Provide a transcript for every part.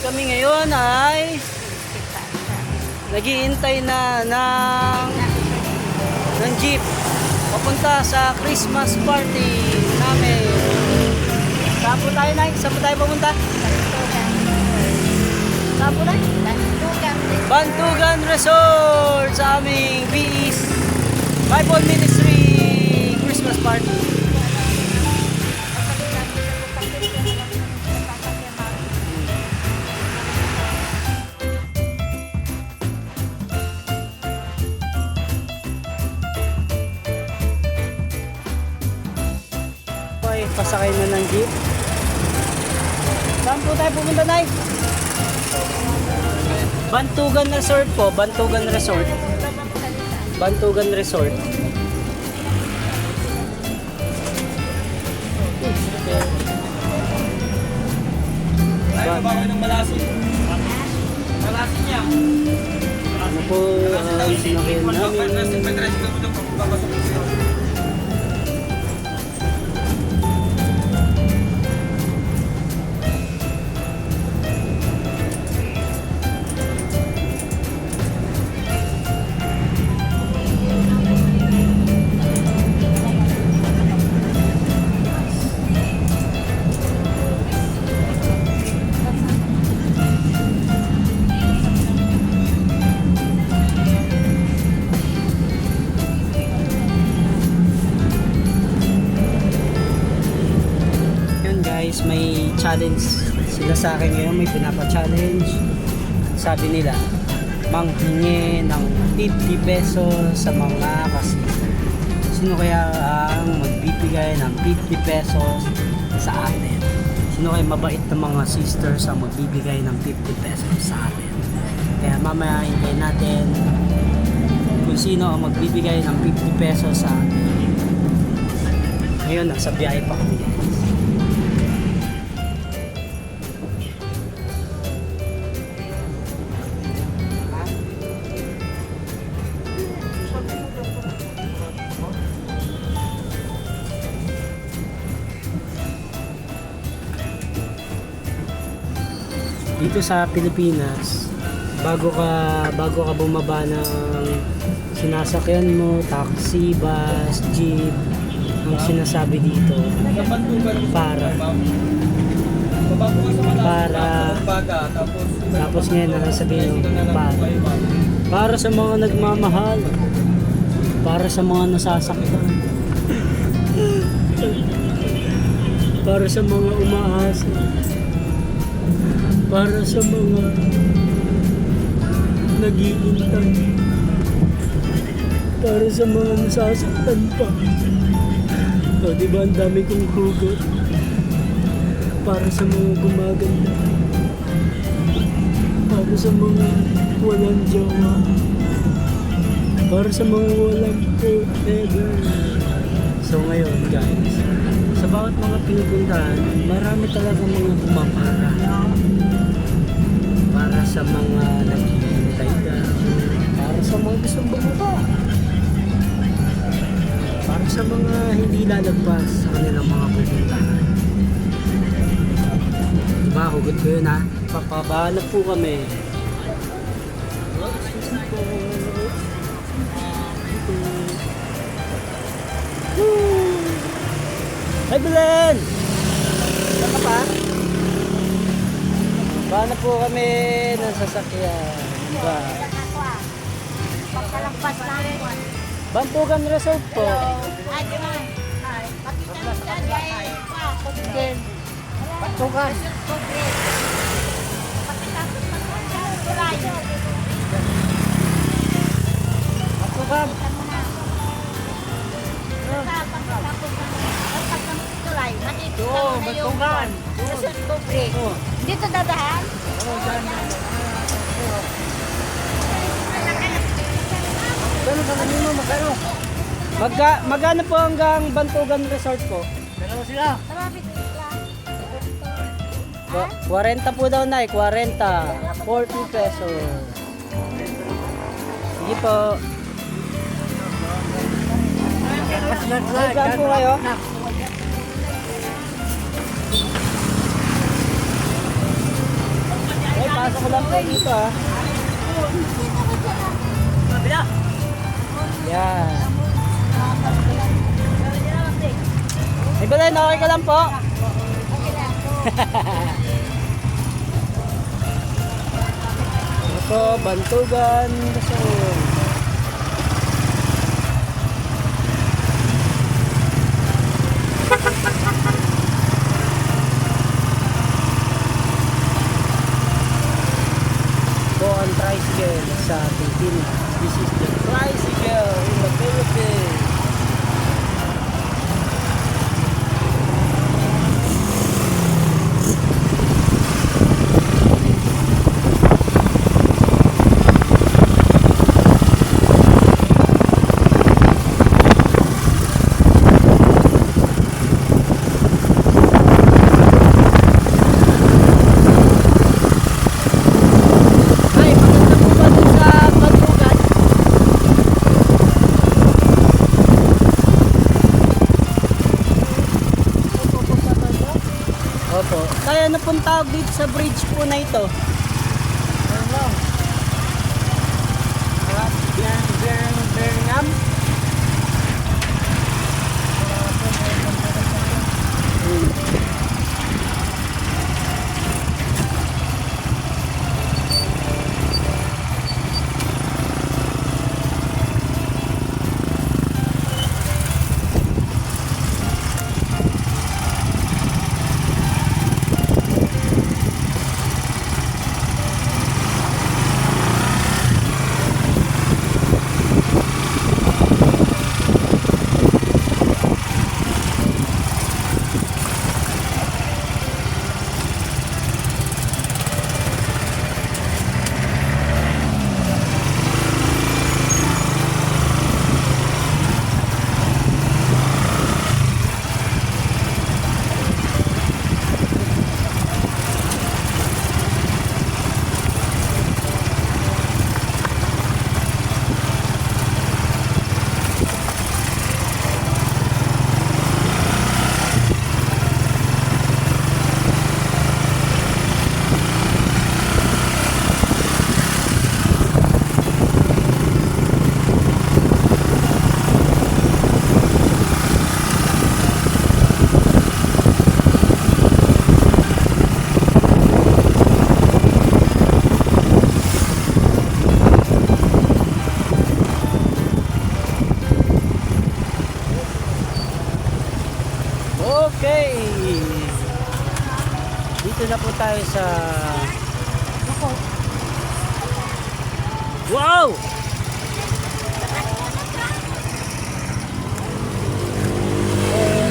kami ngayon ay naghihintay na ng jeep papunta sa Christmas party namin. Saan po tayo, Nay? Saan po tayo pumunta? Saan po, Nay? Bantugan Resort sa aming BE's Bible Ministry Christmas party. Okay, pasakay na ng jeep. Saan po tayo pumunta, Nay? Bantugan Resort po, Bantugan Resort. Bantugan Resort. Ayaw ba ako ng malasin? Malasin niya. Ano po ang sinakyan namin? Guys, may challenge sila sa akin ngayon, may pinapa-challenge. Sabi nila, manghingi ng 50 pesos sa mga kasisa. Sino kaya ang magbibigay ng 50 pesos sa atin? Sino kaya mabait na mga sisters ang magbibigay ng 50 pesos sa atin? Kaya mamaya hintayin natin kung sino ang magbibigay ng 50 pesos sa atin. Ngayon, nasa biyahe pa kami, guys. Dito sa Pilipinas, bago ka bumaba ng sinasakyan mo, taxi, bus, jeep, ang sinasabi dito tapos ngayon nasasabihin para sa mga nagmamahal, para sa mga nasasaktan, para sa mga umaasa, para sa mga nag-iintay, para sa mga nasasaktan pa. O, diba ang dami kong hugot? Para sa mga gumaganda, para sa mga walang jowa, para sa mga walang forever. So ngayon, guys, sa bawat mga pinupuntahan, marami talaga mga pumapara. Para sa mga naghihintay daw, para sa mga gustong bumaba, para sa mga hindi lalagpas sa kanilang mga pupuntahan. Diba, hugot ko yun, ha? Papabahanap po kami. Hi, Belen! Saan ka pa? Paano po kami ng sasakyan? Diba? Pagkalampas namin. Bantugan Resort po. Ay, di ba? Pakita mo dyan, ay, Kubden. Bantugan. Kubden. Pakita mo dyan, tulay. Bantugan. Pakita mo na. Pakita mo tulay. Makikita mo na yung Resort Kubden. Dito dadahan? Oo, dyan. Gano'n ka kanino, magkano? Magkano po hanggang Bantugan Resort po? Dalawa sila. Marami sila. 40 po daw, Nay, 40. 40 pesos. Sige po. Saan po kayo? Ay, lang po dito ah. Kabila. Yan. Evelyn, okay ka lang po? Ito, Bantugan, Luzon. Go on tricycle sa Pilipinas. This is the tricycle in the Philippines. Ay, maganda po ba dun sa Bantugan? Opo. Kaya ano pong tawag dito sa bridge po na ito? Ano? Birmingham? Okay. Dito na po tayo sa Wow!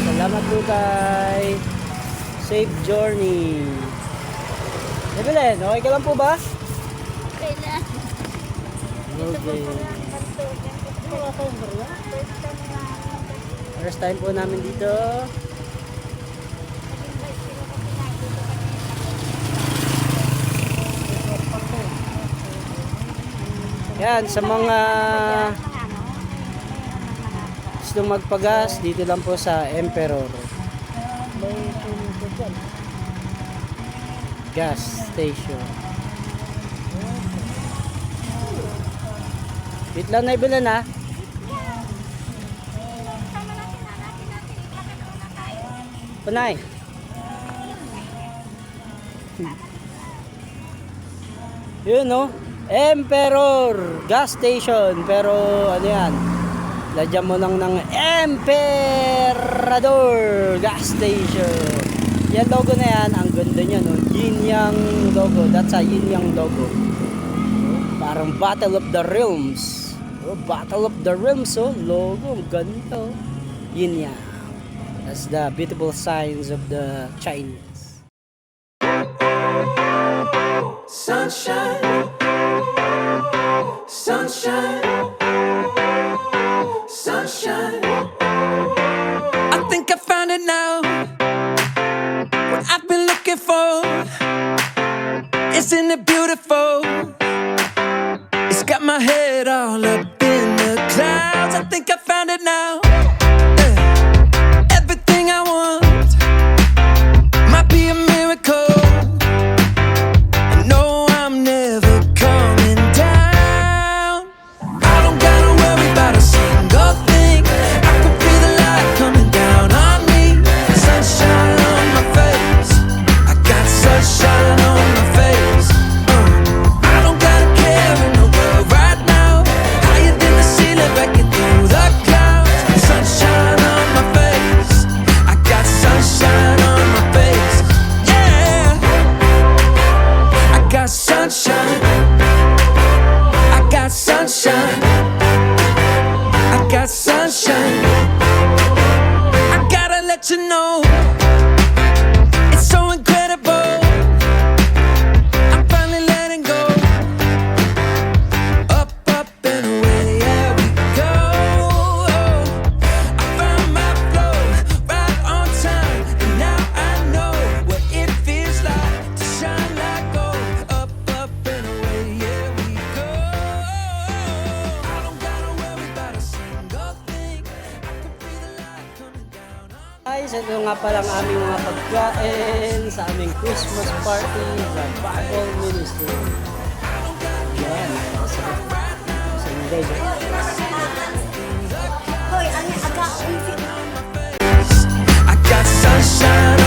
Salamat po kay Safe Journey. Evelyn, okay ka lang po ba? Okay na. Okay. First time po namin dito. Yan, sa mga gustong magpagas, dito lang po sa Emperor Gas Station. Wait lang na Evelyn ha. Panay. Yun no. Emperor Gas Station. Pero ano yan? Lagyan mo lang ng Emperador Gas Station. Yan logo na yan. Ang ganda niya no. Yin Yang logo. That's a Yin Yang logo. Parang Battle of the Realms. Oh, Battle of the Realms oh. Logo. Ang ganda oh. Yin Yang. That's the beautiful signs of the Chinese. Sunshine, sunshine, sunshine. I think I found it now. What I've been looking for. Isn't it beautiful? It's got my head all up in the clouds. I think I found it now. Everything I want might be a miracle. I know I'm never nga pala ang aming mga pagkain sa aming Christmas party sa Bible Ministry. Yan, masarap. Masarap guys. Hoy, ang aga, I got sunshine